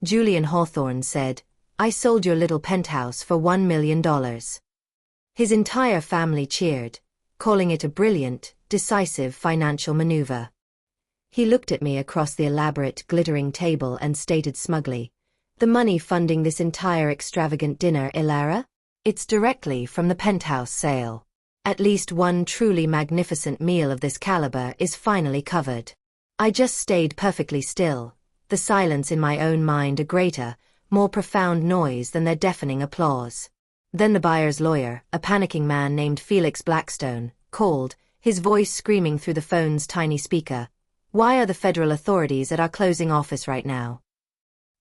Julian Hawthorne said, "I sold your little penthouse for $1 million. His entire family cheered, calling it a brilliant, decisive financial maneuver. He looked at me across the elaborate, glittering table and stated smugly, "The money funding this entire extravagant dinner, Ilara? It's directly from the penthouse sale. At least one truly magnificent meal of this caliber is finally covered." I just stayed perfectly still, the silence in my own mind a greater, more profound noise than their deafening applause. Then the buyer's lawyer, a panicking man named Felix Blackstone, called, his voice screaming through the phone's tiny speaker. "Why are the federal authorities at our closing office right now?"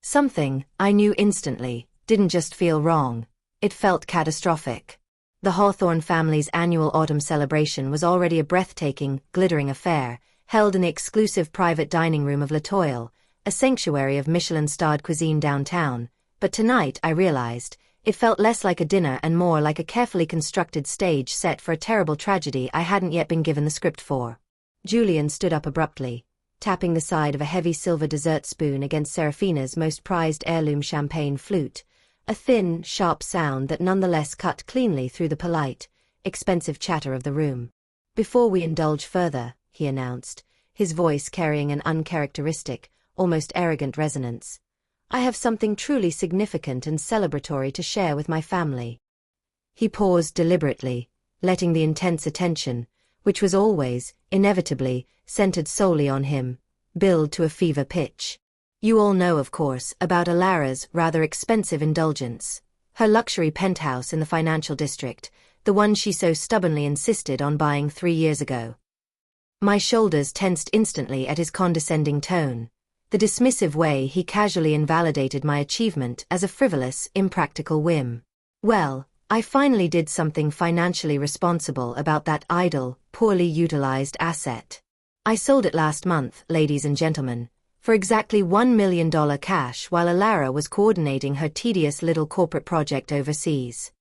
Something, I knew instantly, didn't just feel wrong. It felt catastrophic. The Hawthorne family's annual autumn celebration was already a breathtaking, glittering affair, held in the exclusive private dining room of La Toile, a sanctuary of Michelin-starred cuisine downtown, but tonight, I realized, it felt less like a dinner and more like a carefully constructed stage set for a terrible tragedy I hadn't yet been given the script for. Julian stood up abruptly, tapping the side of a heavy silver dessert spoon against Serafina's most prized heirloom champagne flute, a thin, sharp sound that nonetheless cut cleanly through the polite, expensive chatter of the room. "Before we indulge further," he announced, his voice carrying an uncharacteristic, almost arrogant resonance, "I have something truly significant and celebratory to share with my family." He paused deliberately, letting the intense attention, which was always, inevitably, centered solely on him, build to a fever pitch. "You all know, of course, about Ilara's rather expensive indulgence. Her luxury penthouse in the financial district, the one she so stubbornly insisted on buying 3 years ago." My shoulders tensed instantly at his condescending tone, the dismissive way he casually invalidated my achievement as a frivolous, impractical whim. "Well, I finally did something financially responsible about that idle, poorly utilized asset. I sold it last month, ladies and gentlemen, for exactly $1 million cash while Ilara was coordinating her tedious little corporate project overseas."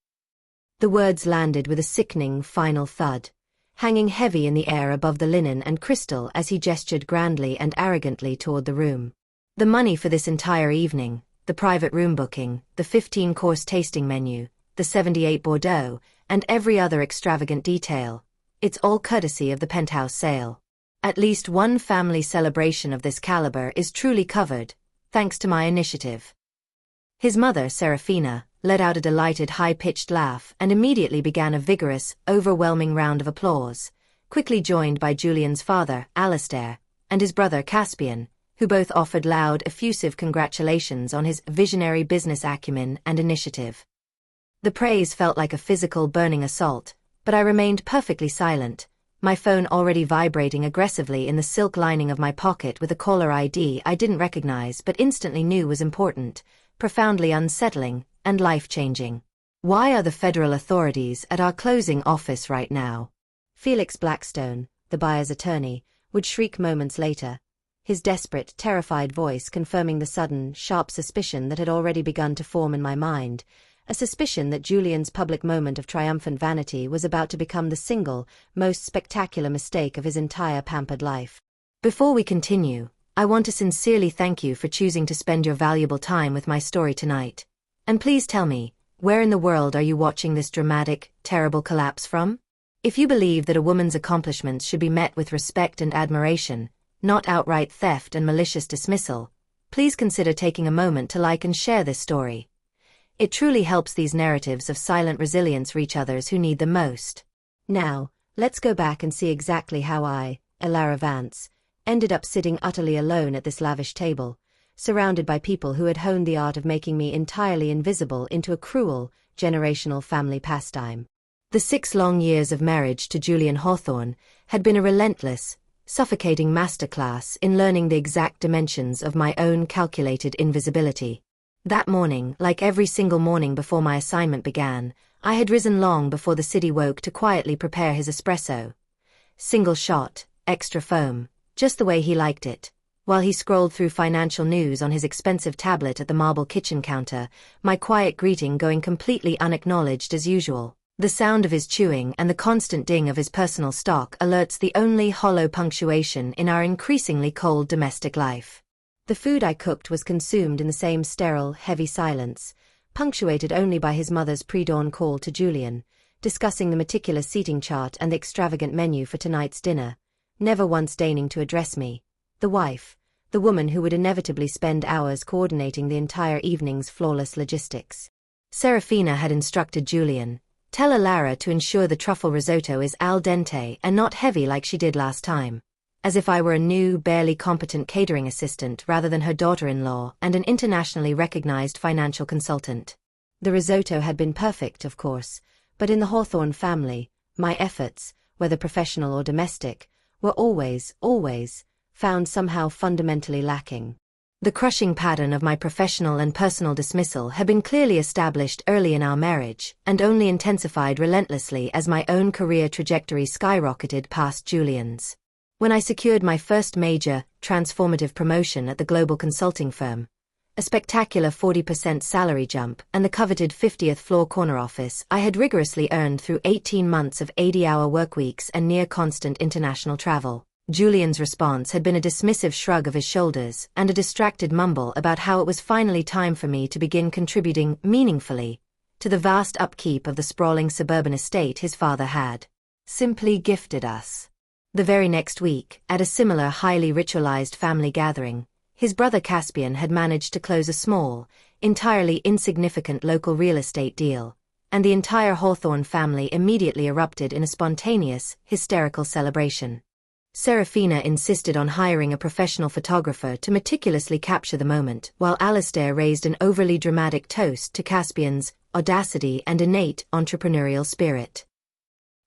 The words landed with a sickening, final thud, hanging heavy in the air above the linen and crystal as he gestured grandly and arrogantly toward the room. "The money for this entire evening, the private room booking, the 15-course tasting menu, the 78 Bordeaux, and every other extravagant detail, it's all courtesy of the penthouse sale. At least one family celebration of this caliber is truly covered, thanks to my initiative." His mother, Serafina, let out a delighted high-pitched laugh and immediately began a vigorous, overwhelming round of applause, quickly joined by Julian's father, Alastair, and his brother Caspian, who both offered loud, effusive congratulations on his visionary business acumen and initiative. The praise felt like a physical burning assault, but I remained perfectly silent, my phone already vibrating aggressively in the silk lining of my pocket with a caller ID I didn't recognize but instantly knew was important, profoundly unsettling, and life-changing. "Why are the federal authorities at our closing office right now?" Felix Blackstone, the buyer's attorney, would shriek moments later, his desperate, terrified voice confirming the sudden, sharp suspicion that had already begun to form in my mind, a suspicion that Julian's public moment of triumphant vanity was about to become the single, most spectacular mistake of his entire pampered life. "Before we continue, I want to sincerely thank you for choosing to spend your valuable time with my story tonight. And please tell me, where in the world are you watching this dramatic, terrible collapse from? If you believe that a woman's accomplishments should be met with respect and admiration, not outright theft and malicious dismissal, please consider taking a moment to like and share this story. It truly helps these narratives of silent resilience reach others who need them most." Now, let's go back and see exactly how I, Ilara Vance, ended up sitting utterly alone at this lavish table, surrounded by people who had honed the art of making me entirely invisible into a cruel, generational family pastime. The 6 long years of marriage to Julian Hawthorne had been a relentless, suffocating masterclass in learning the exact dimensions of my own calculated invisibility. That morning, like every single morning before my assignment began, I had risen long before the city woke to quietly prepare his espresso. Single shot, extra foam, just the way he liked it. While he scrolled through financial news on his expensive tablet at the marble kitchen counter, my quiet greeting going completely unacknowledged as usual. The sound of his chewing and the constant ding of his personal stock alerts the only hollow punctuation in our increasingly cold domestic life. The food I cooked was consumed in the same sterile, heavy silence, punctuated only by his mother's pre-dawn call to Julian, discussing the meticulous seating chart and the extravagant menu for tonight's dinner, never once deigning to address me, the wife, the woman who would inevitably spend hours coordinating the entire evening's flawless logistics. Serafina had instructed Julian, "Tell Alara to ensure the truffle risotto is al dente and not heavy like she did last time," as if I were a new, barely competent catering assistant rather than her daughter-in-law and an internationally recognized financial consultant. The risotto had been perfect, of course, but in the Hawthorne family, my efforts, whether professional or domestic, were always found somehow fundamentally lacking. The crushing pattern of my professional and personal dismissal had been clearly established early in our marriage and only intensified relentlessly as my own career trajectory skyrocketed past Julian's. When I secured my first major, transformative promotion at the global consulting firm, a spectacular 40% salary jump and the coveted 50th floor corner office I had rigorously earned through 18 months of 80-hour workweeks and near-constant international travel, Julian's response had been a dismissive shrug of his shoulders and a distracted mumble about how it was finally time for me to begin contributing meaningfully to the vast upkeep of the sprawling suburban estate his father had simply gifted us. The very next week, at a similar highly ritualized family gathering, his brother Caspian had managed to close a small, entirely insignificant local real estate deal, and the entire Hawthorne family immediately erupted in a spontaneous, hysterical celebration. Serafina insisted on hiring a professional photographer to meticulously capture the moment, while Alastair raised an overly dramatic toast to Caspian's audacity and innate entrepreneurial spirit.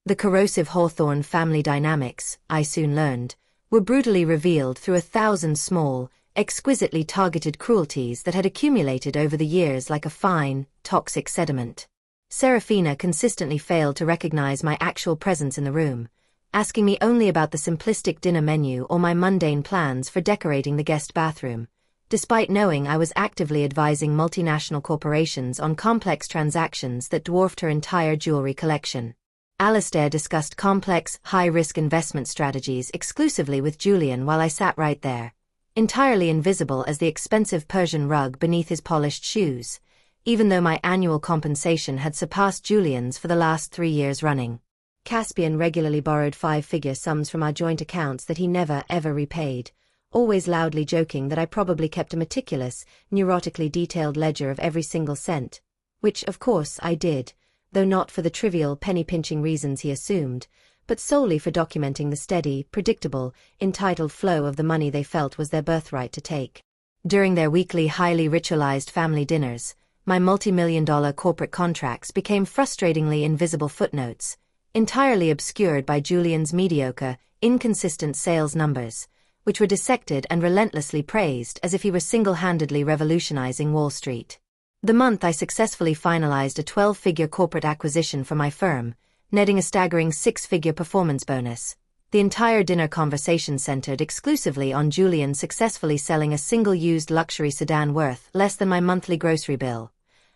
The corrosive Hawthorne family dynamics, I soon learned, were brutally revealed through 1,000 small, exquisitely targeted cruelties that had accumulated over the years like a fine, toxic sediment. Serafina consistently failed to recognize my actual presence in the room, asking me only about the simplistic dinner menu or my mundane plans for decorating the guest bathroom, despite knowing I was actively advising multinational corporations on complex transactions that dwarfed her entire jewelry collection. Alastair discussed complex, high-risk investment strategies exclusively with Julian while I sat right there, entirely invisible as the expensive Persian rug beneath his polished shoes, even though my annual compensation had surpassed Julian's for the last 3 years running. Caspian regularly borrowed 5-figure sums from our joint accounts that he never, ever repaid, always loudly joking that I probably kept a meticulous, neurotically detailed ledger of every single cent, which, of course, I did, though not for the trivial penny-pinching reasons he assumed, but solely for documenting the steady, predictable, entitled flow of the money they felt was their birthright to take. During their weekly highly ritualized family dinners, my multi-million-dollar corporate contracts became frustratingly invisible footnotes, entirely obscured by Julian's mediocre, inconsistent sales numbers, which were dissected and relentlessly praised as if he were single-handedly revolutionizing Wall Street. The month I successfully finalized a 12-figure corporate acquisition for my firm, netting a staggering 6-figure performance bonus. The entire dinner conversation centered exclusively on Julian successfully selling a single-used luxury sedan worth less than my monthly grocery bill,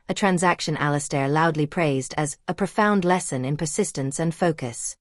a transaction Alastair loudly praised as a profound lesson in persistence and focus.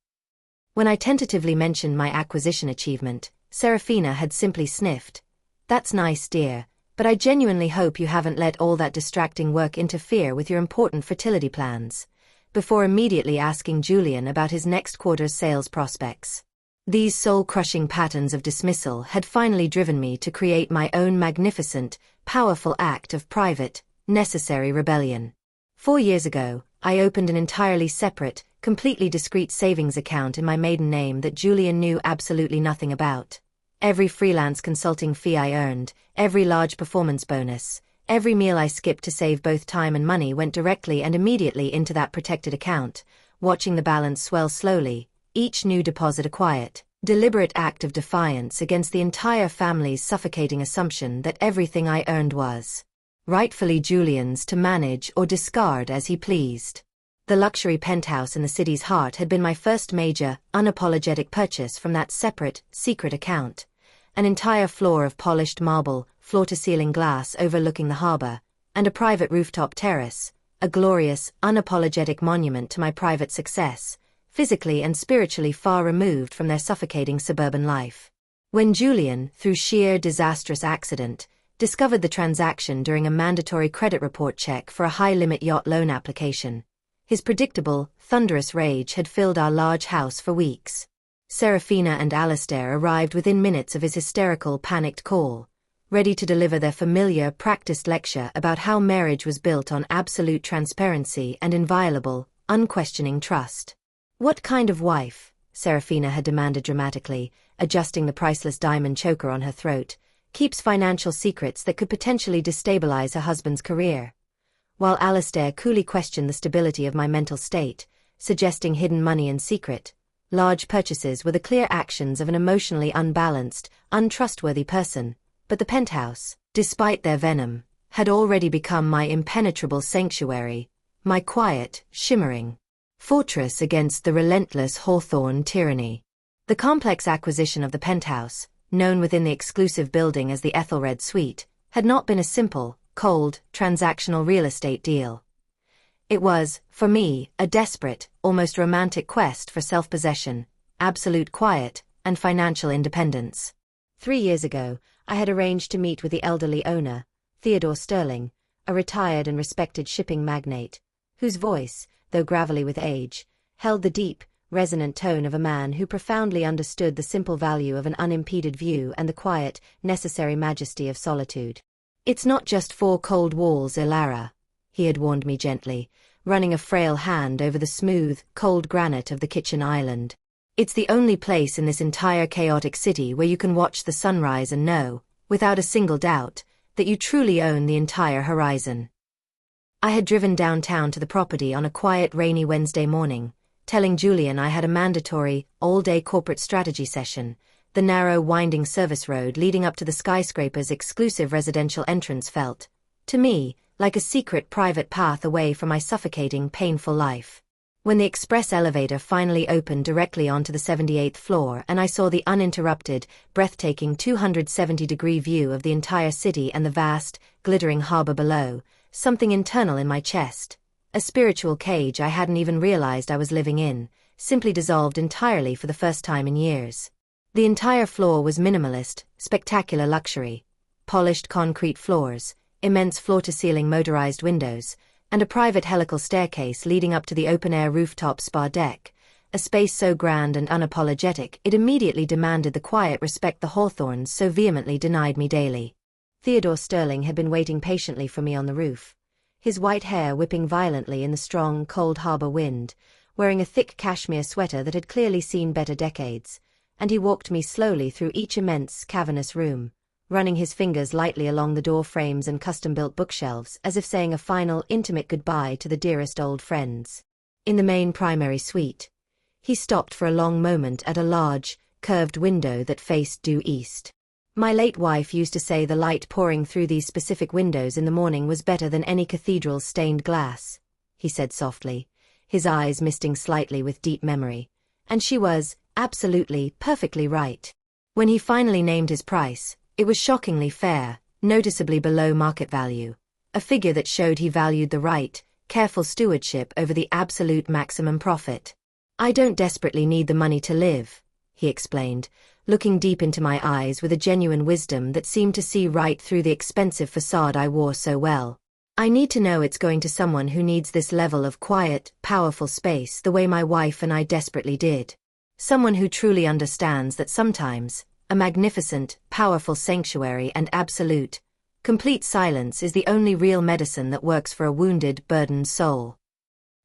When I tentatively mentioned my acquisition achievement, Serafina had simply sniffed, "That's nice, dear, but I genuinely hope you haven't let all that distracting work interfere with your important fertility plans," before immediately asking Julian about his next quarter's sales prospects. These soul-crushing patterns of dismissal had finally driven me to create my own magnificent, powerful act of private, necessary rebellion. 4 years ago, I opened an entirely separate, completely discreet savings account in my maiden name that Julian knew absolutely nothing about. Every freelance consulting fee I earned, every large performance bonus, every meal I skipped to save both time and money went directly and immediately into that protected account, watching the balance swell slowly, each new deposit a quiet, deliberate act of defiance against the entire family's suffocating assumption that everything I earned was rightfully Julian's to manage or discard as he pleased. The luxury penthouse in the city's heart had been my first major, unapologetic purchase from that separate, secret account. An entire floor of polished marble, floor-to-ceiling glass overlooking the harbor, and a private rooftop terrace, a glorious, unapologetic monument to my private success, physically and spiritually far removed from their suffocating suburban life. When Julian, through sheer disastrous accident, discovered the transaction during a mandatory credit report check for a high-limit yacht loan application, his predictable, thunderous rage had filled our large house for weeks. Serafina and Alistair arrived within minutes of his hysterical, panicked call, ready to deliver their familiar, practiced lecture about how marriage was built on absolute transparency and inviolable, unquestioning trust. "What kind of wife?" Serafina had demanded dramatically, adjusting the priceless diamond choker on her throat, "keeps financial secrets that could potentially destabilize her husband's career?" While Alistair coolly questioned the stability of my mental state, suggesting hidden money in secret, large purchases were the clear actions of an emotionally unbalanced, untrustworthy person, but the Penthouse, despite their venom, had already become my impenetrable sanctuary, my quiet, shimmering fortress against the relentless Hawthorne tyranny. The complex acquisition of the Penthouse, known within the exclusive building as the Ethelred Suite, had not been a simple, cold, transactional real estate deal. It was, for me, a desperate, almost romantic quest for self-possession, absolute quiet, and financial independence. 3 years ago, I had arranged to meet with the elderly owner, Theodore Sterling, a retired and respected shipping magnate, whose voice, though gravelly with age, held the deep, resonant tone of a man who profoundly understood the simple value of an unimpeded view and the quiet, necessary majesty of solitude. "It's not just 4 cold walls, Ilara," he had warned me gently, running a frail hand over the smooth, cold granite of the kitchen island. "It's the only place in this entire chaotic city where you can watch the sunrise and know, without a single doubt, that you truly own the entire horizon." I had driven downtown to the property on a quiet, rainy Wednesday morning, telling Julian I had a mandatory, all-day corporate strategy session. The narrow, winding service road leading up to the skyscraper's exclusive residential entrance felt, to me, like a secret private path away from my suffocating, painful life. When the express elevator finally opened directly onto the 78th floor and I saw the uninterrupted, breathtaking 270-degree view of the entire city and the vast, glittering harbor below, something internal in my chest, a spiritual cage I hadn't even realized I was living in, simply dissolved entirely for the first time in years. The entire floor was minimalist, spectacular luxury, polished concrete floors, immense floor-to-ceiling motorized windows, and a private helical staircase leading up to the open-air rooftop spa deck, a space so grand and unapologetic it immediately demanded the quiet respect the Hawthorns so vehemently denied me daily. Theodore Sterling had been waiting patiently for me on the roof, his white hair whipping violently in the strong, cold harbor wind, wearing a thick cashmere sweater that had clearly seen better decades, and he walked me slowly through each immense, cavernous room, running his fingers lightly along the door frames and custom-built bookshelves as if saying a final, intimate goodbye to the dearest old friends. In the main primary suite, he stopped for a long moment at a large, curved window that faced due east. "My late wife used to say the light pouring through these specific windows in the morning was better than any cathedral's stained glass," he said softly, his eyes misting slightly with deep memory. And she was, absolutely, perfectly right. When he finally named his price, it was shockingly fair, noticeably below market value, a figure that showed he valued the right, careful stewardship over the absolute maximum profit. "I don't desperately need the money to live," he explained, looking deep into my eyes with a genuine wisdom that seemed to see right through the expensive facade I wore so well. "I need to know it's going to someone who needs this level of quiet, powerful space the way my wife and I desperately did. Someone who truly understands that sometimes, a magnificent, powerful sanctuary and absolute, complete silence is the only real medicine that works for a wounded, burdened soul."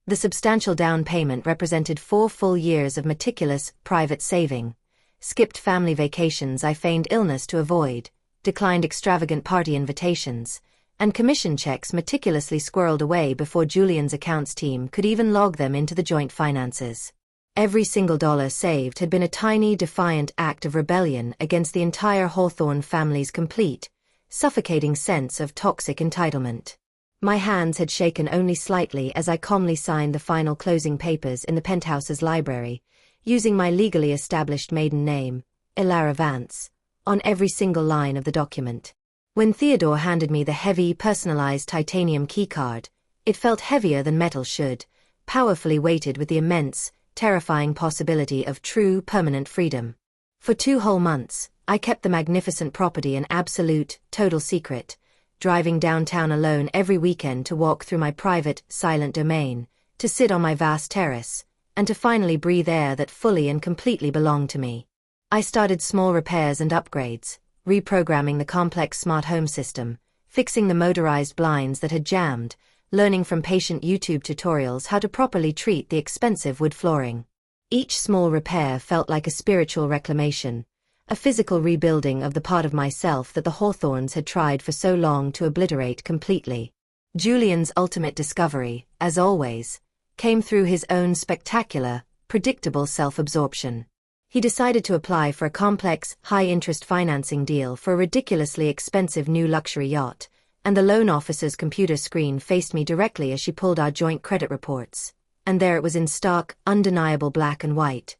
The substantial down payment represented 4 full years of meticulous, private saving, skipped family vacations I feigned illness to avoid, declined extravagant party invitations, and commission checks meticulously squirreled away before Julian's accounts team could even log them into the joint finances. Every single dollar saved had been a tiny, defiant act of rebellion against the entire Hawthorne family's complete, suffocating sense of toxic entitlement. My hands had shaken only slightly as I calmly signed the final closing papers in the Penthouse's library, using my legally established maiden name, Ilara Vance, on every single line of the document. When Theodore handed me the heavy, personalized titanium keycard, it felt heavier than metal should, powerfully weighted with the immense, terrifying possibility of true, permanent freedom. For 2 whole months, I kept the magnificent property an absolute, total secret, driving downtown alone every weekend to walk through my private, silent domain, to sit on my vast terrace, and to finally breathe air that fully and completely belonged to me. I started small repairs and upgrades, reprogramming the complex smart home system, fixing the motorized blinds that had jammed, learning from patient YouTube tutorials how to properly treat the expensive wood flooring. Each small repair felt like a spiritual reclamation, a physical rebuilding of the part of myself that the Hawthorns had tried for so long to obliterate completely. Julian's ultimate discovery, as always, came through his own spectacular, predictable self-absorption. He decided to apply for a complex, high-interest financing deal for a ridiculously expensive new luxury yacht, and the loan officer's computer screen faced me directly as she pulled our joint credit reports. And there it was in stark, undeniable black and white.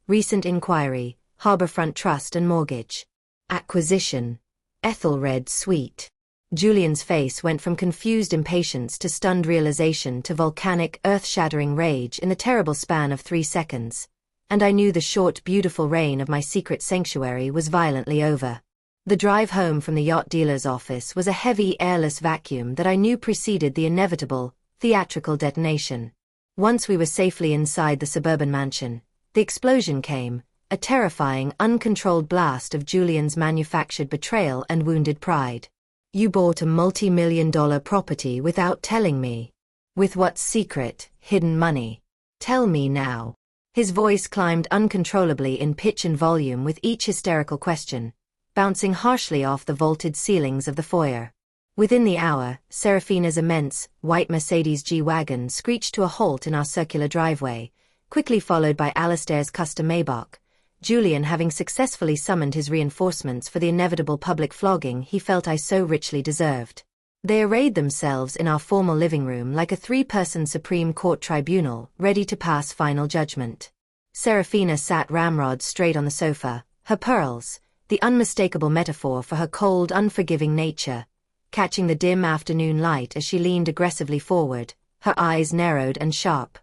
Recent inquiry, Harborfront Trust and Mortgage. Acquisition. Ethelred Suite. Julian's face went from confused impatience to stunned realization to volcanic, earth-shattering rage in the terrible span of 3 seconds, and I knew the short, beautiful reign of my secret sanctuary was violently over. The drive home from the yacht dealer's office was a heavy, airless vacuum that I knew preceded the inevitable, theatrical detonation. Once we were safely inside the suburban mansion, the explosion came, a terrifying, uncontrolled blast of Julian's manufactured betrayal and wounded pride. You bought a multi-million-dollar property without telling me. With what secret, hidden money? Tell me now. His voice climbed uncontrollably in pitch and volume with each hysterical question, bouncing harshly off the vaulted ceilings of the foyer. Within the hour, Serafina's immense, white Mercedes G-Wagon screeched to a halt in our circular driveway, quickly followed by Alistair's custom Maybach, Julian having successfully summoned his reinforcements for the inevitable public flogging he felt I so richly deserved. They arrayed themselves in our formal living room like a 3-person Supreme Court tribunal, ready to pass final judgment. Serafina sat ramrod straight on the sofa, her pearls, the unmistakable metaphor for her cold, unforgiving nature, catching the dim afternoon light as she leaned aggressively forward, her eyes narrowed and sharp.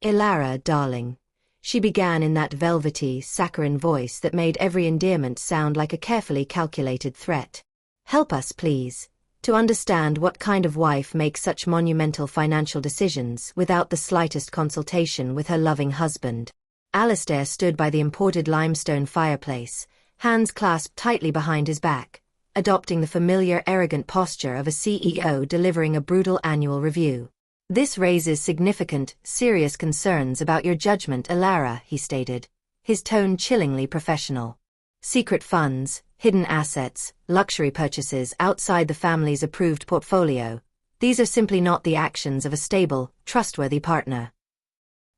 "Ilara, darling," she began in that velvety, saccharine voice that made every endearment sound like a carefully calculated threat. "Help us, please, to understand what kind of wife makes such monumental financial decisions without the slightest consultation with her loving husband." Alistair stood by the imported limestone fireplace, hands clasped tightly behind his back, adopting the familiar arrogant posture of a CEO delivering a brutal annual review. "This raises significant, serious concerns about your judgment, Ilara," he stated, his tone chillingly professional. "Secret funds, hidden assets, luxury purchases outside the family's approved portfolio, these are simply not the actions of a stable, trustworthy partner."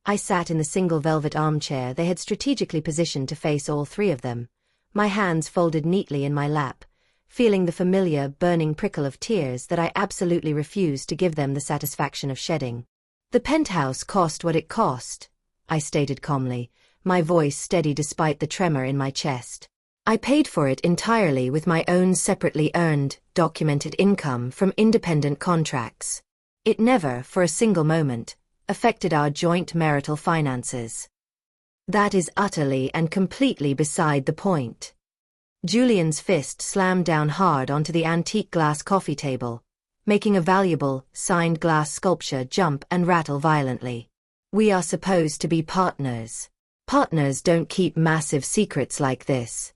I sat in the single velvet armchair they had strategically positioned to face all 3 of them, my hands folded neatly in my lap, feeling the familiar, burning prickle of tears that I absolutely refused to give them the satisfaction of shedding. "The penthouse cost what it cost," I stated calmly, my voice steady despite the tremor in my chest. "I paid for it entirely with my own separately earned, documented income from independent contracts. It never, for a single moment, affected our joint marital finances." "That is utterly and completely beside the point." Julian's fist slammed down hard onto the antique glass coffee table, making a valuable, signed glass sculpture jump and rattle violently. "We are supposed to be partners. Partners don't keep massive secrets like this."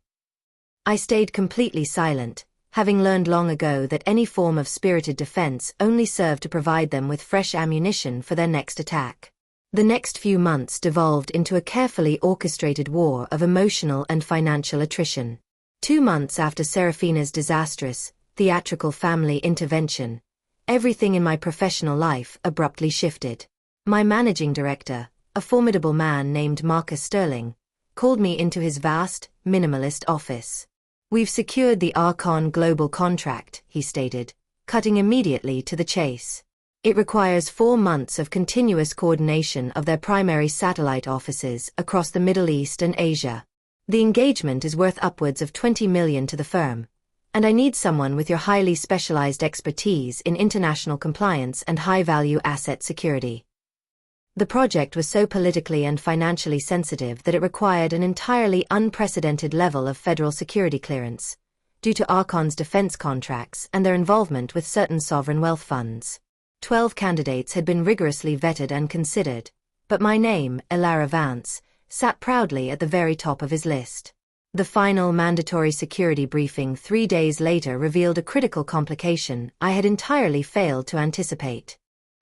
I stayed completely silent, having learned long ago that any form of spirited defense only served to provide them with fresh ammunition for their next attack. The next few months devolved into a carefully orchestrated war of emotional and financial attrition. 2 months after Serafina's disastrous, theatrical family intervention, everything in my professional life abruptly shifted. My managing director, a formidable man named Marcus Sterling, called me into his vast, minimalist office. "We've secured the Archon Global contract," he stated, cutting immediately to the chase. "It requires 4 months of continuous coordination of their primary satellite offices across the Middle East and Asia. The engagement is worth upwards of $20 million to the firm, and I need someone with your highly specialized expertise in international compliance and high-value asset security." The project was so politically and financially sensitive that it required an entirely unprecedented level of federal security clearance, due to Archon's defense contracts and their involvement with certain sovereign wealth funds. 12 candidates had been rigorously vetted and considered, but my name, Ilara Vance, sat proudly at the very top of his list. The final mandatory security briefing 3 days later revealed a critical complication I had entirely failed to anticipate.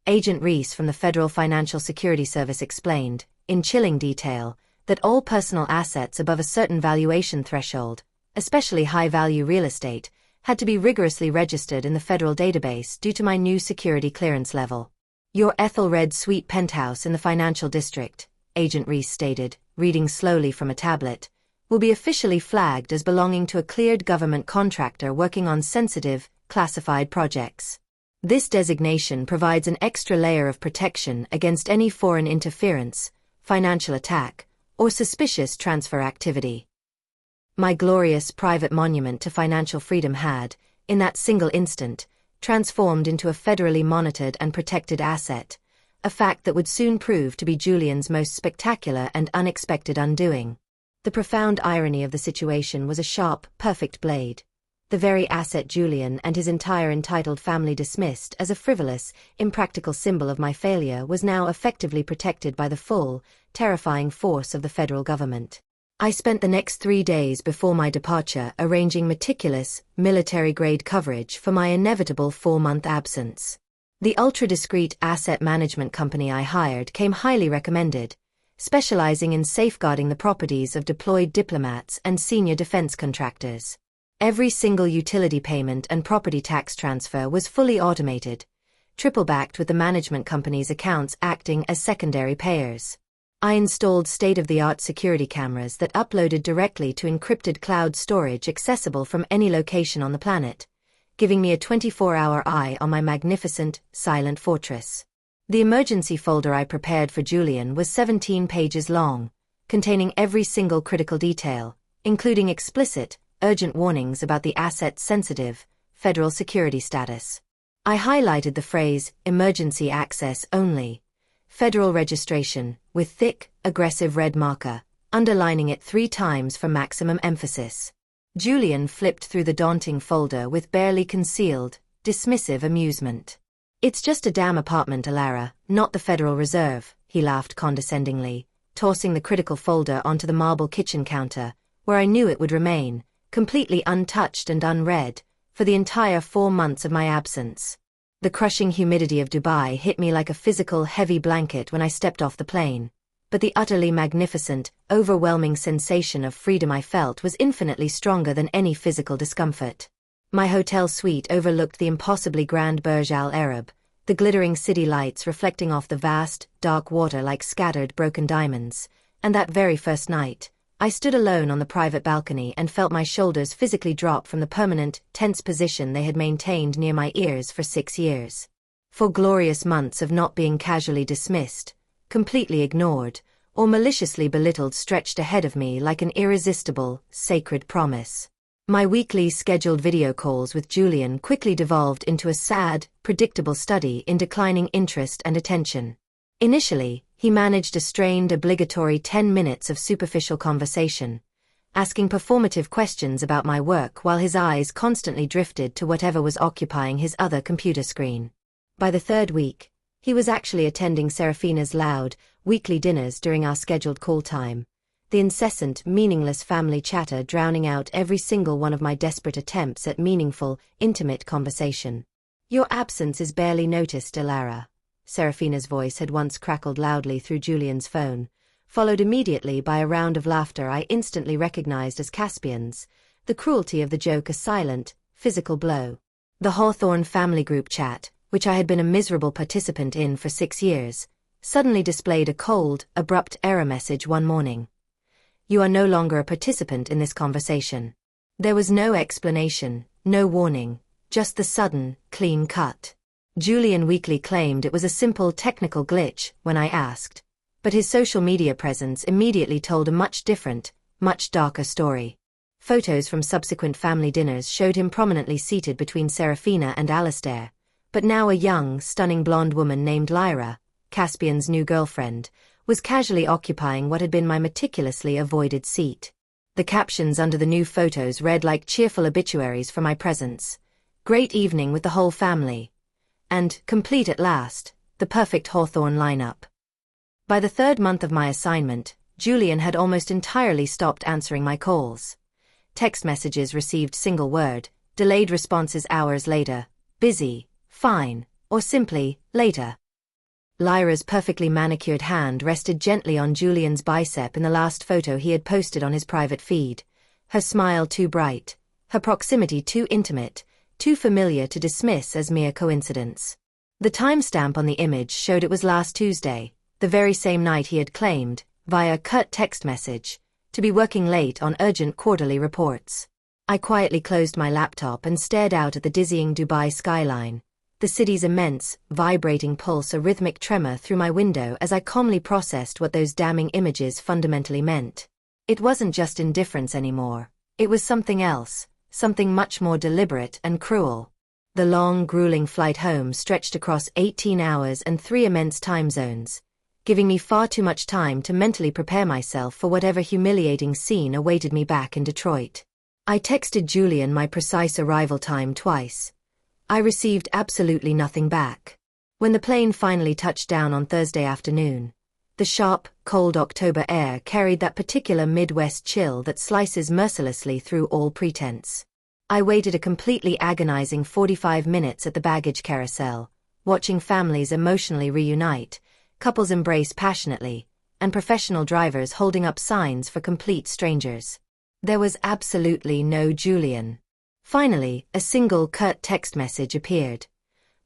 Agent Reese from the Federal Financial Security Service explained, in chilling detail, that all personal assets above a certain valuation threshold, especially high-value real estate, had to be rigorously registered in the federal database due to my new security clearance level. Your Ethelred Suite Penthouse in the financial district, Agent Reese stated, reading slowly from a tablet, will be officially flagged as belonging to a cleared government contractor working on sensitive, classified projects. This designation provides an extra layer of protection against any foreign interference, financial attack, or suspicious transfer activity. My glorious private monument to financial freedom had, in that single instant, transformed into a federally monitored and protected asset, a fact that would soon prove to be Julian's most spectacular and unexpected undoing. The profound irony of the situation was a sharp, perfect blade. The very asset Julian and his entire entitled family dismissed as a frivolous, impractical symbol of my failure was now effectively protected by the full, terrifying force of the federal government. I spent the next 3 days before my departure arranging meticulous, military-grade coverage for my inevitable 4-month absence. The ultra-discreet asset management company I hired came highly recommended, specializing in safeguarding the properties of deployed diplomats and senior defense contractors. Every single utility payment and property tax transfer was fully automated, triple-backed with the management company's accounts acting as secondary payers. I installed state-of-the-art security cameras that uploaded directly to encrypted cloud storage accessible from any location on the planet, giving me a 24-hour eye on my magnificent, silent fortress. The emergency folder I prepared for Julian was 17 pages long, containing every single critical detail, including explicit, urgent warnings about the asset's sensitive, federal security status. I highlighted the phrase, emergency access only, federal registration, with thick, aggressive red marker, underlining it 3 times for maximum emphasis. Julian flipped through the daunting folder with barely concealed, dismissive amusement. "It's just a damn apartment, Ilara, not the Federal Reserve," he laughed condescendingly, tossing the critical folder onto the marble kitchen counter, where I knew it would remain, completely untouched and unread, for the entire 4 months of my absence. The crushing humidity of Dubai hit me like a physical heavy blanket when I stepped off the plane, but the utterly magnificent, overwhelming sensation of freedom I felt was infinitely stronger than any physical discomfort. My hotel suite overlooked the impossibly grand Burj Al Arab, the glittering city lights reflecting off the vast, dark water like scattered broken diamonds, and that very first night, I stood alone on the private balcony and felt my shoulders physically drop from the permanent, tense position they had maintained near my ears for 6 years. 4 glorious months of not being casually dismissed, completely ignored, or maliciously belittled stretched ahead of me like an irresistible, sacred promise. My weekly scheduled video calls with Julian quickly devolved into a sad, predictable study in declining interest and attention. Initially, he managed a strained obligatory 10 minutes of superficial conversation, asking performative questions about my work while his eyes constantly drifted to whatever was occupying his other computer screen. By the 3rd week, he was actually attending Serafina's loud, weekly dinners during our scheduled call time, the incessant, meaningless family chatter drowning out every single one of my desperate attempts at meaningful, intimate conversation. "Your absence is barely noticed, Ilara." Serafina's voice had once crackled loudly through Julian's phone, followed immediately by a round of laughter I instantly recognized as Caspian's, the cruelty of the joke a silent, physical blow. The Hawthorne family group chat, which I had been a miserable participant in for 6 years, suddenly displayed a cold, abrupt error message one morning. "You are no longer a participant in this conversation." There was no explanation, no warning, just the sudden, clean cut. Julian weakly claimed it was a simple technical glitch when I asked, but his social media presence immediately told a much different, much darker story. Photos from subsequent family dinners showed him prominently seated between Serafina and Alistair, but now a young, stunning blonde woman named Lyra, Caspian's new girlfriend, was casually occupying what had been my meticulously avoided seat. The captions under the new photos read like cheerful obituaries for my presence. Great evening with the whole family. And, complete at last, the perfect Hawthorne lineup. By the third month of my assignment, Julian had almost entirely stopped answering my calls. Text messages received single word, delayed responses hours later, busy, fine, or simply, later. Lyra's perfectly manicured hand rested gently on Julian's bicep in the last photo he had posted on his private feed. Her smile too bright, her proximity too intimate, too familiar to dismiss as mere coincidence. The timestamp on the image showed it was last Tuesday, the very same night he had claimed, via curt text message, to be working late on urgent quarterly reports. I quietly closed my laptop and stared out at the dizzying Dubai skyline, the city's immense, vibrating pulse a rhythmic tremor through my window as I calmly processed what those damning images fundamentally meant. It wasn't just indifference anymore, it was something else, something much more deliberate and cruel. The long, grueling flight home stretched across 18 hours and 3 immense time zones, giving me far too much time to mentally prepare myself for whatever humiliating scene awaited me back in Detroit. I texted Julian my precise arrival time twice. I received absolutely nothing back. When the plane finally touched down on Thursday afternoon, the sharp, cold October air carried that particular Midwest chill that slices mercilessly through all pretense. I waited a completely agonizing 45 minutes at the baggage carousel, watching families emotionally reunite, couples embrace passionately, and professional drivers holding up signs for complete strangers. There was absolutely no Julian. Finally, a single curt text message appeared.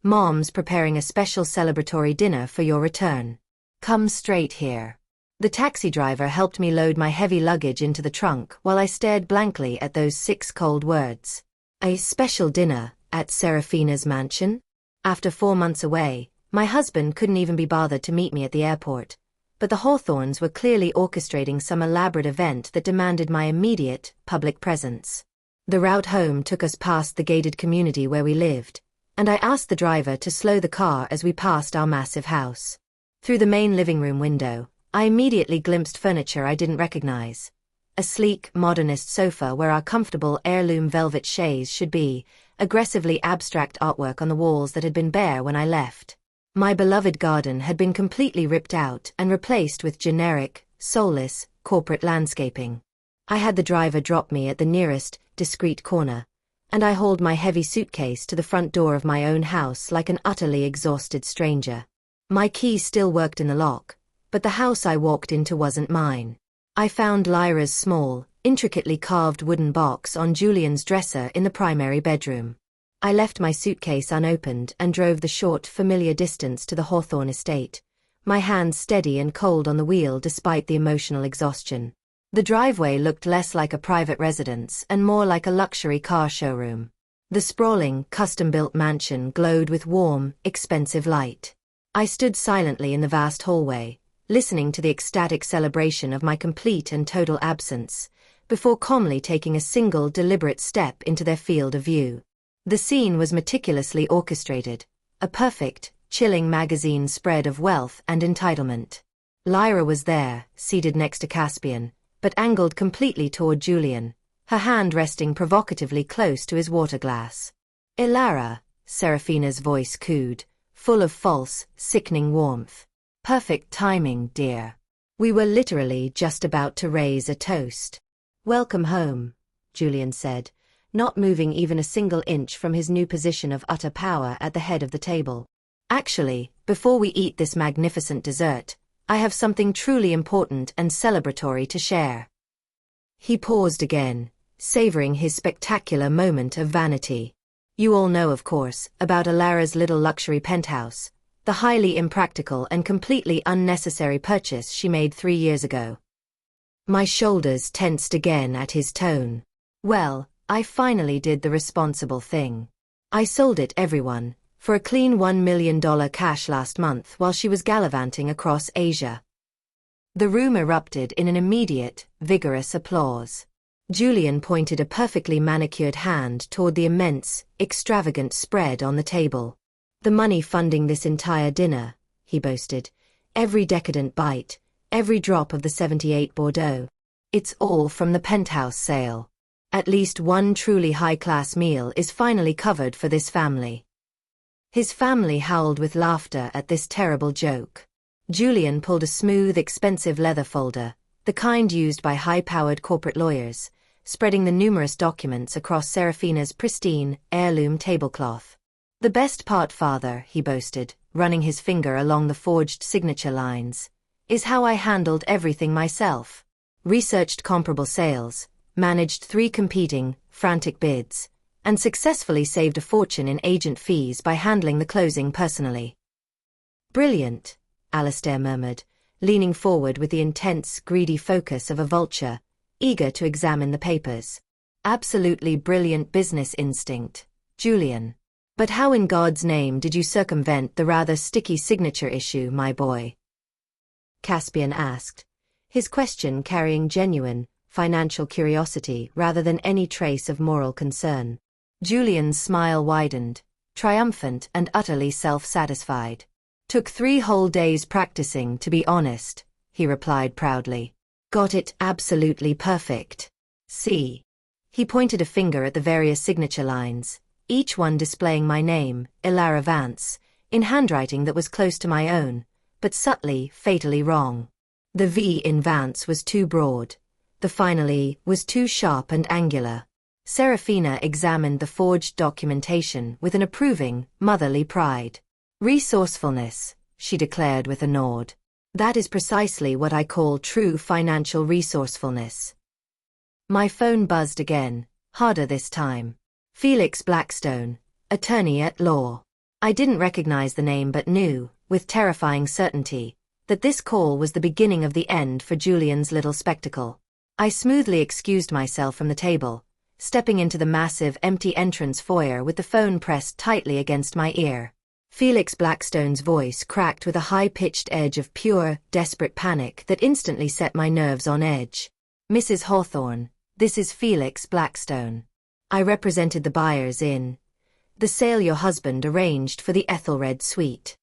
"Mom's preparing a special celebratory dinner for your return. Come straight here." The taxi driver helped me load my heavy luggage into the trunk while I stared blankly at those 6 cold words. A special dinner at Serafina's mansion? After 4 months away, my husband couldn't even be bothered to meet me at the airport, but the Hawthorns were clearly orchestrating some elaborate event that demanded my immediate, public presence. The route home took us past the gated community where we lived, and I asked the driver to slow the car as we passed our massive house. Through the main living room window, I immediately glimpsed furniture I didn't recognize. A sleek, modernist sofa where our comfortable heirloom velvet chaise should be, aggressively abstract artwork on the walls that had been bare when I left. My beloved garden had been completely ripped out and replaced with generic, soulless, corporate landscaping. I had the driver drop me at the nearest, discreet corner, and I hauled my heavy suitcase to the front door of my own house like an utterly exhausted stranger. My key still worked in the lock, but the house I walked into wasn't mine. I found Lyra's small, intricately carved wooden box on Julian's dresser in the primary bedroom. I left my suitcase unopened and drove the short, familiar distance to the Hawthorne estate, my hands steady and cold on the wheel despite the emotional exhaustion. The driveway looked less like a private residence and more like a luxury car showroom. The sprawling, custom-built mansion glowed with warm, expensive light. I stood silently in the vast hallway, listening to the ecstatic celebration of my complete and total absence, before calmly taking a single deliberate step into their field of view. The scene was meticulously orchestrated, a perfect, chilling magazine spread of wealth and entitlement. Lyra was there, seated next to Caspian, but angled completely toward Julian, her hand resting provocatively close to his water glass. "Ilara," Serafina's voice cooed, full of false, sickening warmth. "Perfect timing, dear. We were literally just about to raise a toast." "Welcome home," Julian said, not moving even a single inch from his new position of utter power at the head of the table. "Actually, before we eat this magnificent dessert, I have something truly important and celebratory to share." He paused again, savoring his spectacular moment of vanity. "You all know, of course, about Ilara's little luxury penthouse, the highly impractical and completely unnecessary purchase she made 3 years ago." My shoulders tensed again at his tone. "Well, I finally did the responsible thing. I sold it, everyone, for a clean $1 million cash last month while she was gallivanting across Asia." The room erupted in an immediate, vigorous applause. Julian pointed a perfectly manicured hand toward the immense, extravagant spread on the table. "The money funding this entire dinner," he boasted. "Every decadent bite, every drop of the 78 Bordeaux. It's all from the Penthouse sale. At least one truly high-class meal is finally covered for this family." His family howled with laughter at this terrible joke. Julian pulled a smooth, expensive leather folder, the kind used by high-powered corporate lawyers, spreading the numerous documents across Serafina's pristine, heirloom tablecloth. "The best part, father," he boasted, running his finger along the forged signature lines, "is how I handled everything myself. Researched comparable sales, managed 3 competing, frantic bids, and successfully saved a fortune in agent fees by handling the closing personally." "Brilliant," Alistair murmured, leaning forward with the intense, greedy focus of a vulture, eager to examine the papers. "Absolutely brilliant business instinct, Julian. But how in God's name did you circumvent the rather sticky signature issue, my boy?" Caspian asked, his question carrying genuine, financial curiosity rather than any trace of moral concern. Julian's smile widened, triumphant and utterly self-satisfied. "Took 3 whole days practicing, to be honest," he replied proudly. "Got it absolutely perfect. See." He pointed a finger at the various signature lines, each one displaying my name, Ilara Vance, in handwriting that was close to my own, but subtly, fatally wrong. The V in Vance was too broad. The final E was too sharp and angular. Serafina examined the forged documentation with an approving, motherly pride. "Resourcefulness," she declared with a nod. "That is precisely what I call true financial resourcefulness." My phone buzzed again, harder this time. Felix Blackstone, attorney at law. I didn't recognize the name but knew, with terrifying certainty, that this call was the beginning of the end for Julian's little spectacle. I smoothly excused myself from the table, stepping into the massive, empty entrance foyer with the phone pressed tightly against my ear. Felix Blackstone's voice cracked with a high-pitched edge of pure, desperate panic that instantly set my nerves on edge. "Mrs. Hawthorne, this is Felix Blackstone. I represented the buyers in the sale your husband arranged for the Ethelred suite."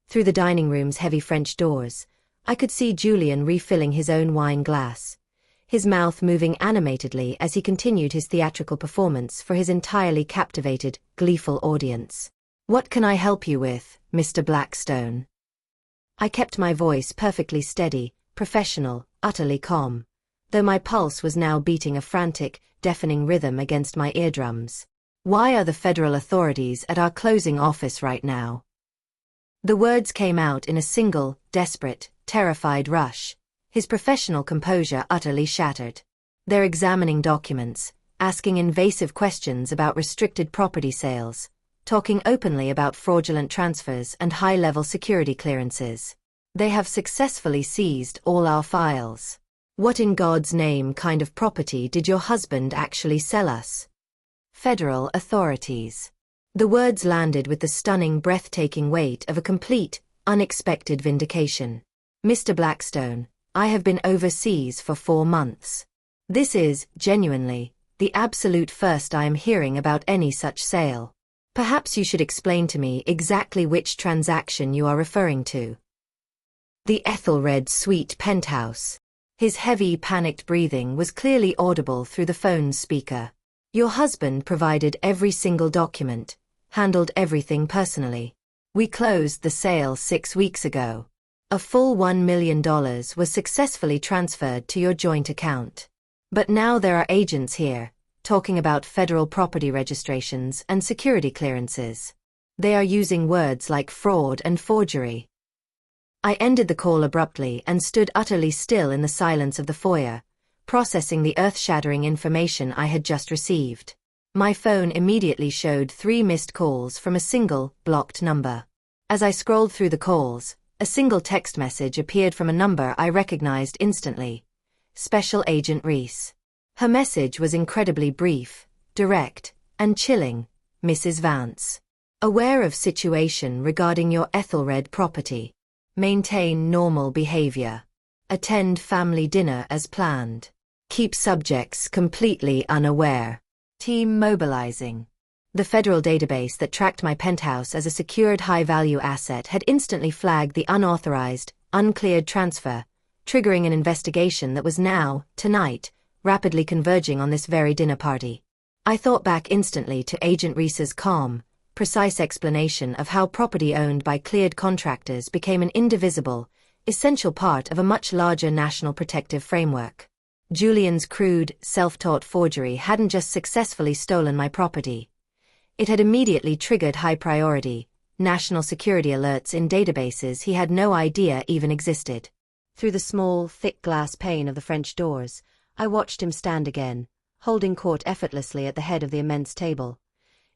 Through the dining room's heavy French doors, I could see Julian refilling his own wine glass, his mouth moving animatedly as he continued his theatrical performance for his entirely captivated, gleeful audience. "What can I help you with, Mr. Blackstone?" I kept my voice perfectly steady, professional, utterly calm, though my pulse was now beating a frantic, deafening rhythm against my eardrums. "Why are the federal authorities at our closing office right now?" The words came out in a single, desperate, terrified rush, his professional composure utterly shattered. "They're examining documents, asking invasive questions about restricted property sales, talking openly about fraudulent transfers and high-level security clearances. They have successfully seized all our files. What in God's name kind of property did your husband actually sell us?" "Federal authorities." The words landed with the stunning, breathtaking weight of a complete, unexpected vindication. "Mr. Blackstone, I have been overseas for 4 months. This is, genuinely, the absolute first I am hearing about any such sale. Perhaps you should explain to me exactly which transaction you are referring to." "The Ethelred suite penthouse." His heavy, panicked breathing was clearly audible through the phone's speaker. "Your husband provided every single document, handled everything personally. We closed the sale 6 weeks ago. A full $1 million was successfully transferred to your joint account. But now there are agents here, talking about federal property registrations and security clearances. They are using words like fraud and forgery." I ended the call abruptly and stood utterly still in the silence of the foyer, processing the earth-shattering information I had just received. My phone immediately showed 3 missed calls from a single, blocked number. As I scrolled through the calls, a single text message appeared from a number I recognized instantly. Special Agent Reese. Her message was incredibly brief, direct, and chilling. "Mrs. Vance. Aware of situation regarding your Ethelred property. Maintain normal behavior. Attend family dinner as planned. Keep subjects completely unaware. Team mobilizing. The federal database that tracked my penthouse as a secured high-value asset had instantly flagged the unauthorized, uncleared transfer, triggering an investigation that was now, tonight, rapidly converging on this very dinner party. I thought back instantly to Agent Reese's calm, precise explanation of how property owned by cleared contractors became an indivisible, essential part of a much larger national protective framework. Julian's crude, self-taught forgery hadn't just successfully stolen my property. It had immediately triggered high-priority, national security alerts in databases he had no idea even existed. Through the small, thick glass pane of the French doors, I watched him stand again, holding court effortlessly at the head of the immense table,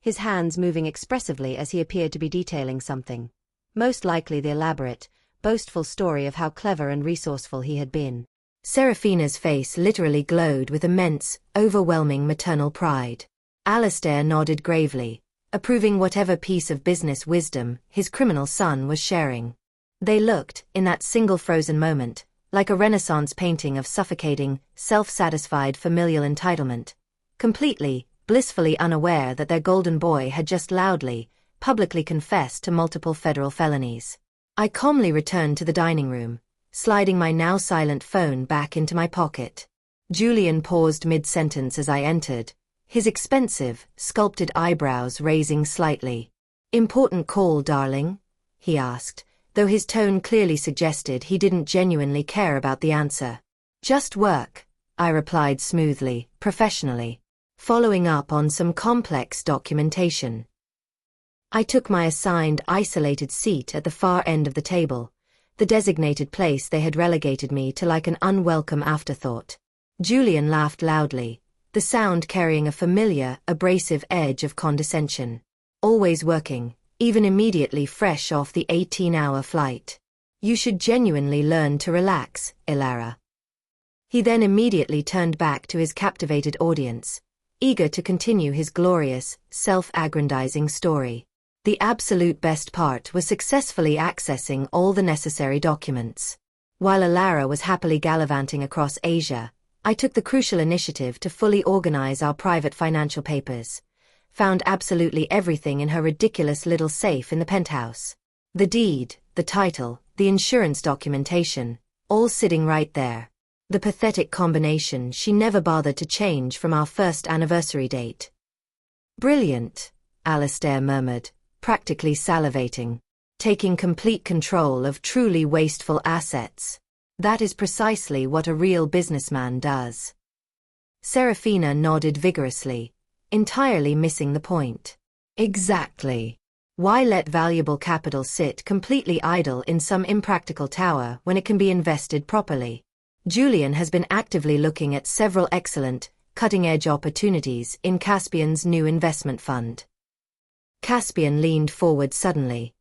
his hands moving expressively as he appeared to be detailing something. Most likely the elaborate, boastful story of how clever and resourceful he had been. Serafina's face literally glowed with immense, overwhelming maternal pride. Alastair nodded gravely, approving whatever piece of business wisdom his criminal son was sharing. They looked, in that single frozen moment, like a Renaissance painting of suffocating, self-satisfied familial entitlement, completely, blissfully unaware that their golden boy had just loudly, publicly confessed to multiple federal felonies. I calmly returned to the dining room, sliding my now silent phone back into my pocket. Julian paused mid-sentence as I entered, his expensive, sculpted eyebrows raising slightly. "Important call, darling?" he asked, though his tone clearly suggested he didn't genuinely care about the answer. "Just work," I replied smoothly, professionally, following up on some complex documentation. I took my assigned isolated seat at the far end of the table, the designated place they had relegated me to like an unwelcome afterthought. Julian laughed loudly, the sound carrying a familiar, abrasive edge of condescension. "Always working, even immediately fresh off the 18-hour flight. You should genuinely learn to relax, Ilara." He then immediately turned back to his captivated audience, eager to continue his glorious, self-aggrandizing story. The absolute best part was successfully accessing all the necessary documents. While Ilara was happily gallivanting across Asia, I took the crucial initiative to fully organize our private financial papers. Found absolutely everything in her ridiculous little safe in the penthouse. The deed, the title, the insurance documentation, all sitting right there. The pathetic combination she never bothered to change from our first anniversary date. "Brilliant," Alastair murmured, practically salivating. "Taking complete control of truly wasteful assets. That is precisely what a real businessman does." Serafina nodded vigorously, entirely missing the point. "Exactly. Why let valuable capital sit completely idle in some impractical tower when it can be invested properly? Julian has been actively looking at several excellent, cutting-edge opportunities in Caspian's new investment fund." Caspian leaned forward suddenly,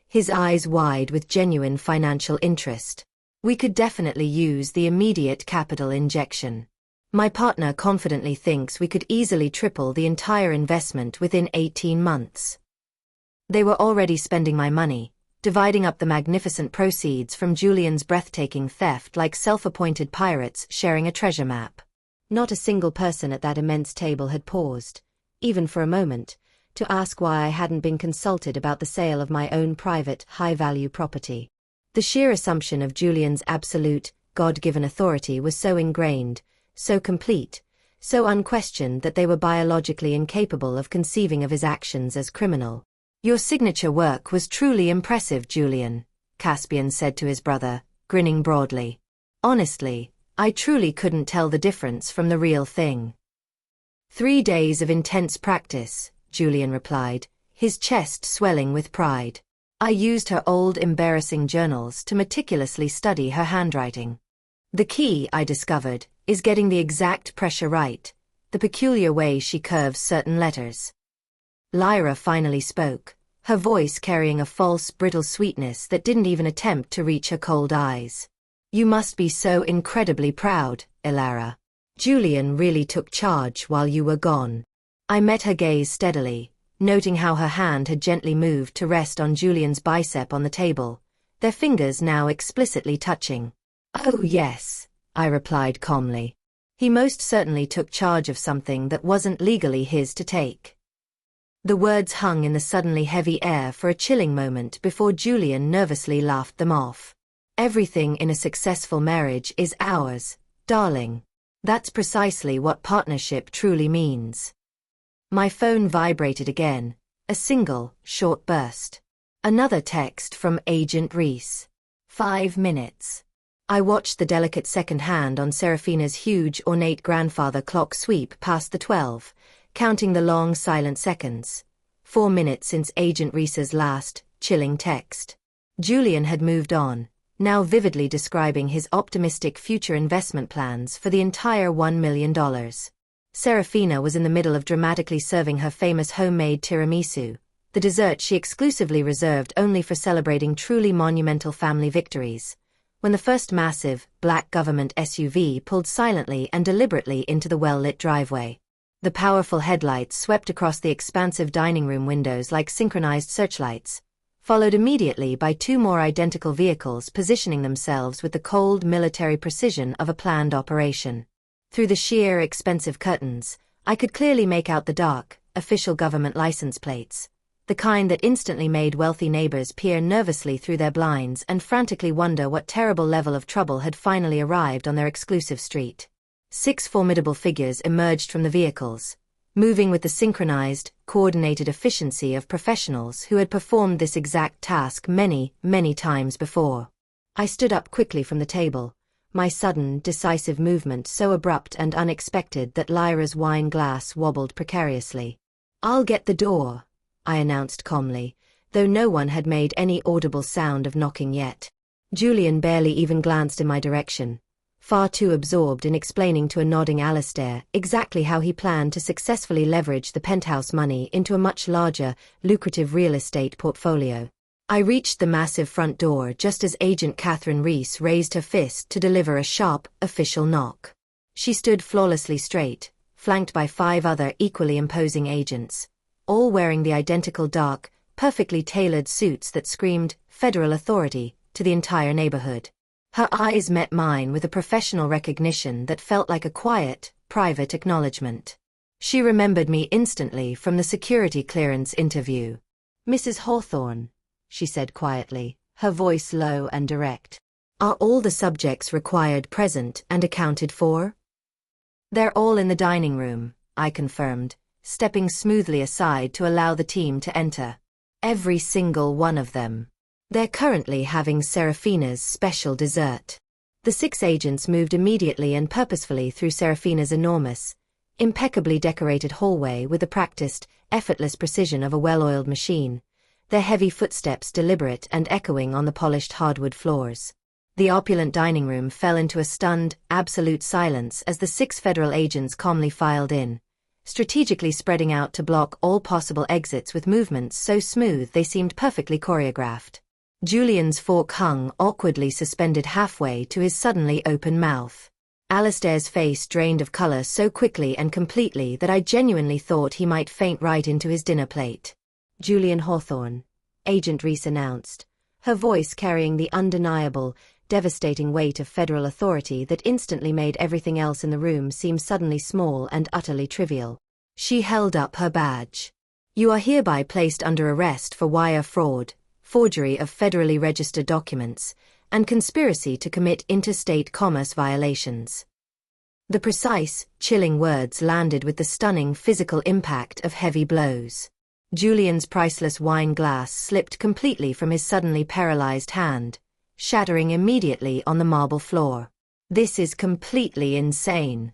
his eyes wide with genuine financial interest. "We could definitely use the immediate capital injection. My partner confidently thinks we could easily triple the entire investment within 18 months. They were already spending my money, dividing up the magnificent proceeds from Julian's breathtaking theft like self-appointed pirates sharing a treasure map. Not a single person at that immense table had paused, even for a moment, to ask why I hadn't been consulted about the sale of my own private, high-value property. The sheer assumption of Julian's absolute, God-given authority was so ingrained, so complete, so unquestioned that they were biologically incapable of conceiving of his actions as criminal. "Your signature work was truly impressive, Julian," Caspian said to his brother, grinning broadly. "Honestly, I truly couldn't tell the difference from the real thing." 3 days of intense practice," Julian replied, his chest swelling with pride. "I used her old embarrassing journals to meticulously study her handwriting. The key, I discovered, is getting the exact pressure right, the peculiar way she curves certain letters." Lyra finally spoke, her voice carrying a false, brittle sweetness that didn't even attempt to reach her cold eyes. "You must be so incredibly proud, Ilara. Julian really took charge while you were gone." I met her gaze steadily, noting how her hand had gently moved to rest on Julian's bicep on the table, their fingers now explicitly touching. "Oh yes," I replied calmly. "He most certainly took charge of something that wasn't legally his to take." The words hung in the suddenly heavy air for a chilling moment before Julian nervously laughed them off. Everything in a successful marriage is ours, darling. That's precisely what partnership truly means. My phone vibrated again, a single, short burst. Another text from Agent Reese. 5 minutes. I watched the delicate second hand on Serafina's huge ornate grandfather clock sweep past the 12, counting the long silent seconds. 4 minutes since Agent Reese's last, chilling text. Julian had moved on, now vividly describing his optimistic future investment plans for the entire $1 million. Serafina was in the middle of dramatically serving her famous homemade tiramisu, the dessert she exclusively reserved only for celebrating truly monumental family victories, when the first massive, black government SUV pulled silently and deliberately into the well-lit driveway. The powerful headlights swept across the expansive dining room windows like synchronized searchlights, followed immediately by 2 more identical vehicles positioning themselves with the cold military precision of a planned operation. Through the sheer, expensive curtains, I could clearly make out the dark, official government license plates, the kind that instantly made wealthy neighbors peer nervously through their blinds and frantically wonder what terrible level of trouble had finally arrived on their exclusive street. 6 formidable figures emerged from the vehicles, moving with the synchronized, coordinated efficiency of professionals who had performed this exact task many, many times before. I stood up quickly from the table, my sudden, decisive movement so abrupt and unexpected that Lyra's wine glass wobbled precariously. "I'll get the door," I announced calmly, though no one had made any audible sound of knocking yet. Julian barely even glanced in my direction, far too absorbed in explaining to a nodding Alistair exactly how he planned to successfully leverage the Penthouse money into a much larger, lucrative real estate portfolio. I reached the massive front door just as Agent Catherine Reese raised her fist to deliver a sharp, official knock. She stood flawlessly straight, flanked by 5 other equally imposing agents, all wearing the identical dark, perfectly tailored suits that screamed federal authority to the entire neighborhood. Her eyes met mine with a professional recognition that felt like a quiet, private acknowledgement. She remembered me instantly from the security clearance interview. "Mrs. Hawthorne," she said quietly, her voice low and direct. "Are all the subjects required present and accounted for?" "They're all in the dining room," I confirmed, stepping smoothly aside to allow the team to enter. "Every single one of them. They're currently having Serafina's special dessert." The 6 agents moved immediately and purposefully through Serafina's enormous, impeccably decorated hallway with the practiced, effortless precision of a well-oiled machine, their heavy footsteps deliberate and echoing on the polished hardwood floors. The opulent dining room fell into a stunned, absolute silence as the 6 federal agents calmly filed in, strategically spreading out to block all possible exits with movements so smooth they seemed perfectly choreographed. Julian's fork hung awkwardly suspended halfway to his suddenly open mouth. Alistair's face drained of color so quickly and completely that I genuinely thought he might faint right into his dinner plate. "Julian Hawthorne," Agent Reese announced, her voice carrying the undeniable, devastating weight of federal authority that instantly made everything else in the room seem suddenly small and utterly trivial. She held up her badge. "You are hereby placed under arrest for wire fraud, forgery of federally registered documents, and conspiracy to commit interstate commerce violations." The precise, chilling words landed with the stunning physical impact of heavy blows. Julian's priceless wine glass slipped completely from his suddenly paralyzed hand, shattering immediately on the marble floor. "This is completely insane."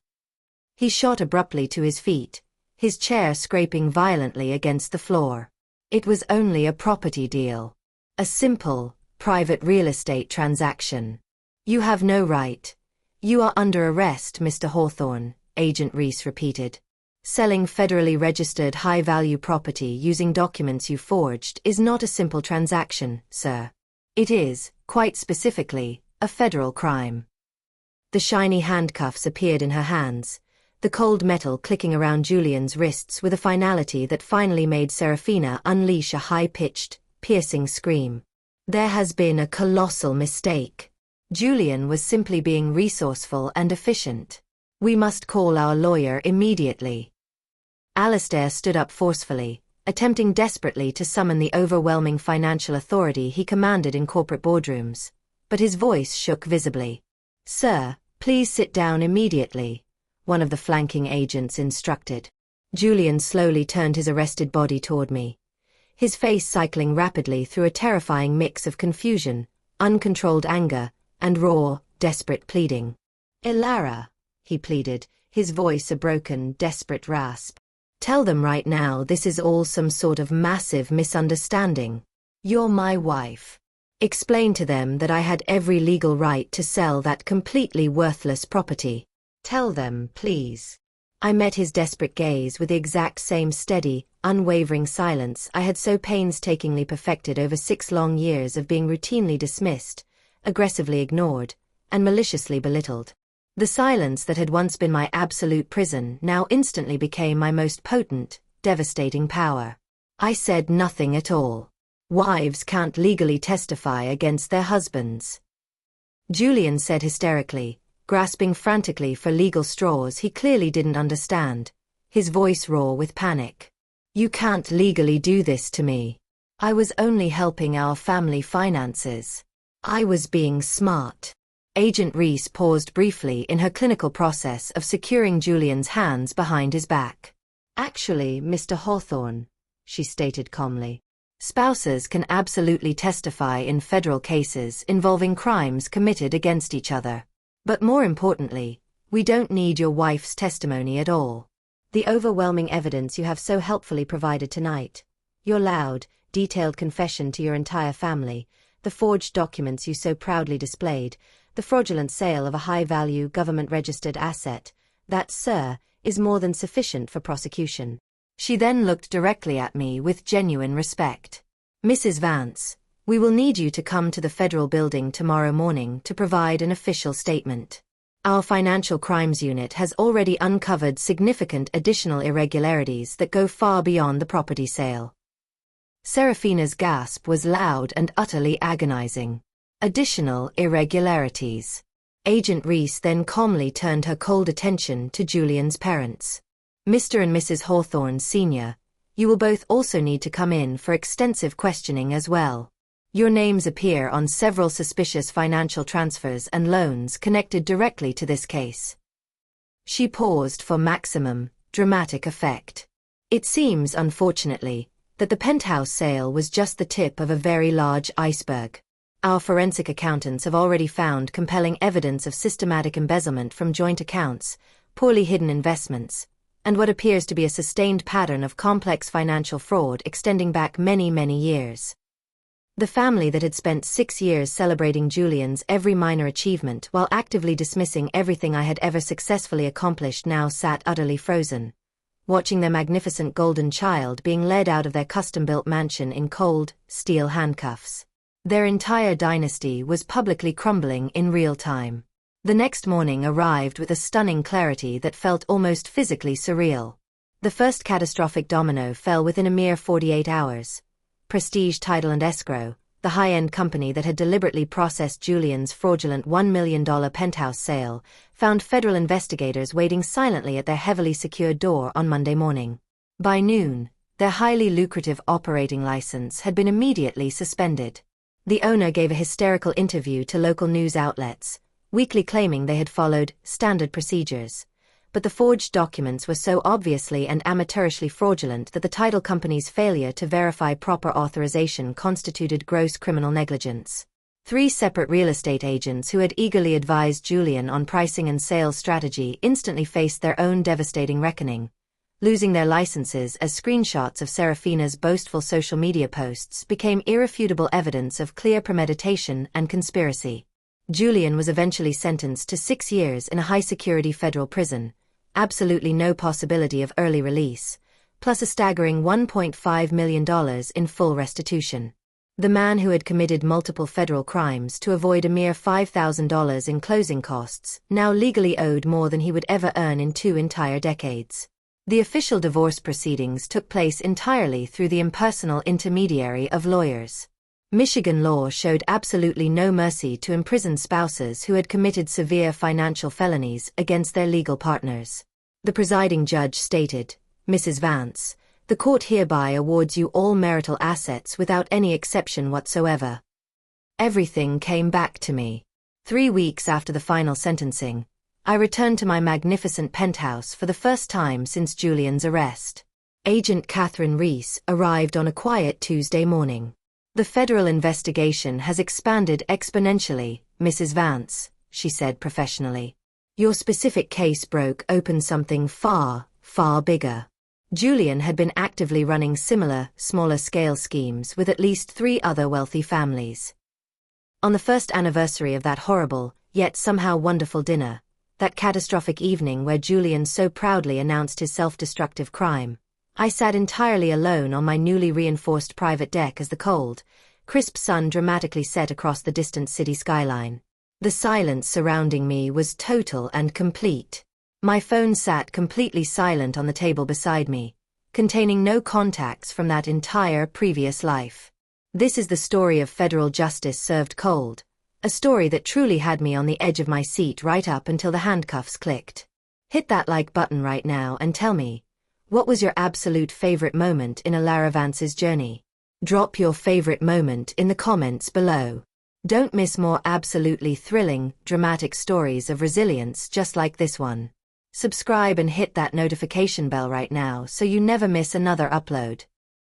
He shot abruptly to his feet, his chair scraping violently against the floor. "It was only a property deal. A simple, private real estate transaction. You have no right. You are under arrest, Mr. Hawthorne," Agent Reese repeated. "Selling federally registered high-value property using documents you forged is not a simple transaction, sir. It is, quite specifically, a federal crime." The shiny handcuffs appeared in her hands, the cold metal clicking around Julian's wrists with a finality that finally made Serafina unleash a high-pitched, piercing scream. There has been a colossal mistake. Julian was simply being resourceful and efficient. We must call our lawyer immediately. Alistair stood up forcefully, attempting desperately to summon the overwhelming financial authority he commanded in corporate boardrooms, but his voice shook visibly. "Sir, please sit down immediately," one of the flanking agents instructed. Julian slowly turned his arrested body toward me, his face cycling rapidly through a terrifying mix of confusion, uncontrolled anger, and raw, desperate pleading. "Ilara," he pleaded, his voice a broken, desperate rasp. "Tell them right now this is all some sort of massive misunderstanding. You're my wife. Explain to them that I had every legal right to sell that completely worthless property. Tell them, please." I met his desperate gaze with the exact same steady, unwavering silence I had so painstakingly perfected over 6 long years of being routinely dismissed, aggressively ignored, and maliciously belittled. The silence that had once been my absolute prison now instantly became my most potent, devastating power. I said nothing at all. Wives can't legally testify against their husbands. Julian said hysterically, grasping frantically for legal straws he clearly didn't understand, his voice raw with panic. "You can't legally do this to me. I was only helping our family finances. I was being smart." Agent Reese paused briefly in her clinical process of securing Julian's hands behind his back. "Actually, Mr. Hawthorne," she stated calmly, "spouses can absolutely testify in federal cases involving crimes committed against each other. But more importantly, we don't need your wife's testimony at all. The overwhelming evidence you have so helpfully provided tonight, your loud, detailed confession to your entire family, the forged documents you so proudly displayed, the fraudulent sale of a high-value government-registered asset, that, sir, is more than sufficient for prosecution." She then looked directly at me with genuine respect. "Mrs. Vance, we will need you to come to the federal building tomorrow morning to provide an official statement. Our Financial Crimes Unit has already uncovered significant additional irregularities that go far beyond the property sale." Serafina's gasp was loud and utterly agonizing. "Additional irregularities." Agent Reese then calmly turned her cold attention to Julian's parents. "Mr. and Mrs. Hawthorne Sr., you will both also need to come in for extensive questioning as well. Your names appear on several suspicious financial transfers and loans connected directly to this case." She paused for maximum, dramatic effect. "It seems, unfortunately, that the Penthouse sale was just the tip of a very large iceberg. Our forensic accountants have already found compelling evidence of systematic embezzlement from joint accounts, poorly hidden investments, and what appears to be a sustained pattern of complex financial fraud extending back many, many years." The family that had spent 6 years celebrating Julian's every minor achievement while actively dismissing everything I had ever successfully accomplished now sat utterly frozen, watching their magnificent golden child being led out of their custom-built mansion in cold, steel handcuffs. Their entire dynasty was publicly crumbling in real time. The next morning arrived with a stunning clarity that felt almost physically surreal. The first catastrophic domino fell within a mere 48 hours. Prestige Title and Escrow, the high-end company that had deliberately processed Julian's fraudulent $1 million penthouse sale, found federal investigators waiting silently at their heavily secured door on Monday morning. By noon, their highly lucrative operating license had been immediately suspended. The owner gave a hysterical interview to local news outlets, weakly claiming they had followed standard procedures. But the forged documents were so obviously and amateurishly fraudulent that the title company's failure to verify proper authorization constituted gross criminal negligence. 3 separate real estate agents who had eagerly advised Julian on pricing and sales strategy instantly faced their own devastating reckoning, losing their licenses as screenshots of Serafina's boastful social media posts became irrefutable evidence of clear premeditation and conspiracy. Julian was eventually sentenced to 6 years in a high-security federal prison, absolutely no possibility of early release, plus a staggering $1.5 million in full restitution. The man who had committed multiple federal crimes to avoid a mere $5,000 in closing costs now legally owed more than he would ever earn in 2 entire decades. The official divorce proceedings took place entirely through the impersonal intermediary of lawyers. Michigan law showed absolutely no mercy to imprisoned spouses who had committed severe financial felonies against their legal partners. The presiding judge stated, "Mrs. Vance, the The court hereby awards you all marital assets without any exception whatsoever. Everything came back to me. 3 weeks after the final sentencing, I returned to my magnificent penthouse for the first time since Julian's arrest. Agent Catherine Reese arrived on a quiet Tuesday morning. The federal investigation has expanded exponentially, Mrs. Vance, she said professionally. Your specific case broke open something far, far bigger. Julian had been actively running similar, smaller-scale schemes with at least 3 other wealthy families. On the first anniversary of that horrible, yet somehow wonderful dinner, that catastrophic evening where Julian so proudly announced his self-destructive crime, I sat entirely alone on my newly reinforced private deck as the cold, crisp sun dramatically set across the distant city skyline. The silence surrounding me was total and complete. My phone sat completely silent on the table beside me, containing no contacts from that entire previous life. This is the story of federal justice served cold, a story that truly had me on the edge of my seat right up until the handcuffs clicked. Hit that like button right now and tell me, what was your absolute favorite moment in Lara Vance's journey? Drop your favorite moment in the comments below. Don't miss more absolutely thrilling, dramatic stories of resilience just like this one. Subscribe and hit that notification bell right now so you never miss another upload.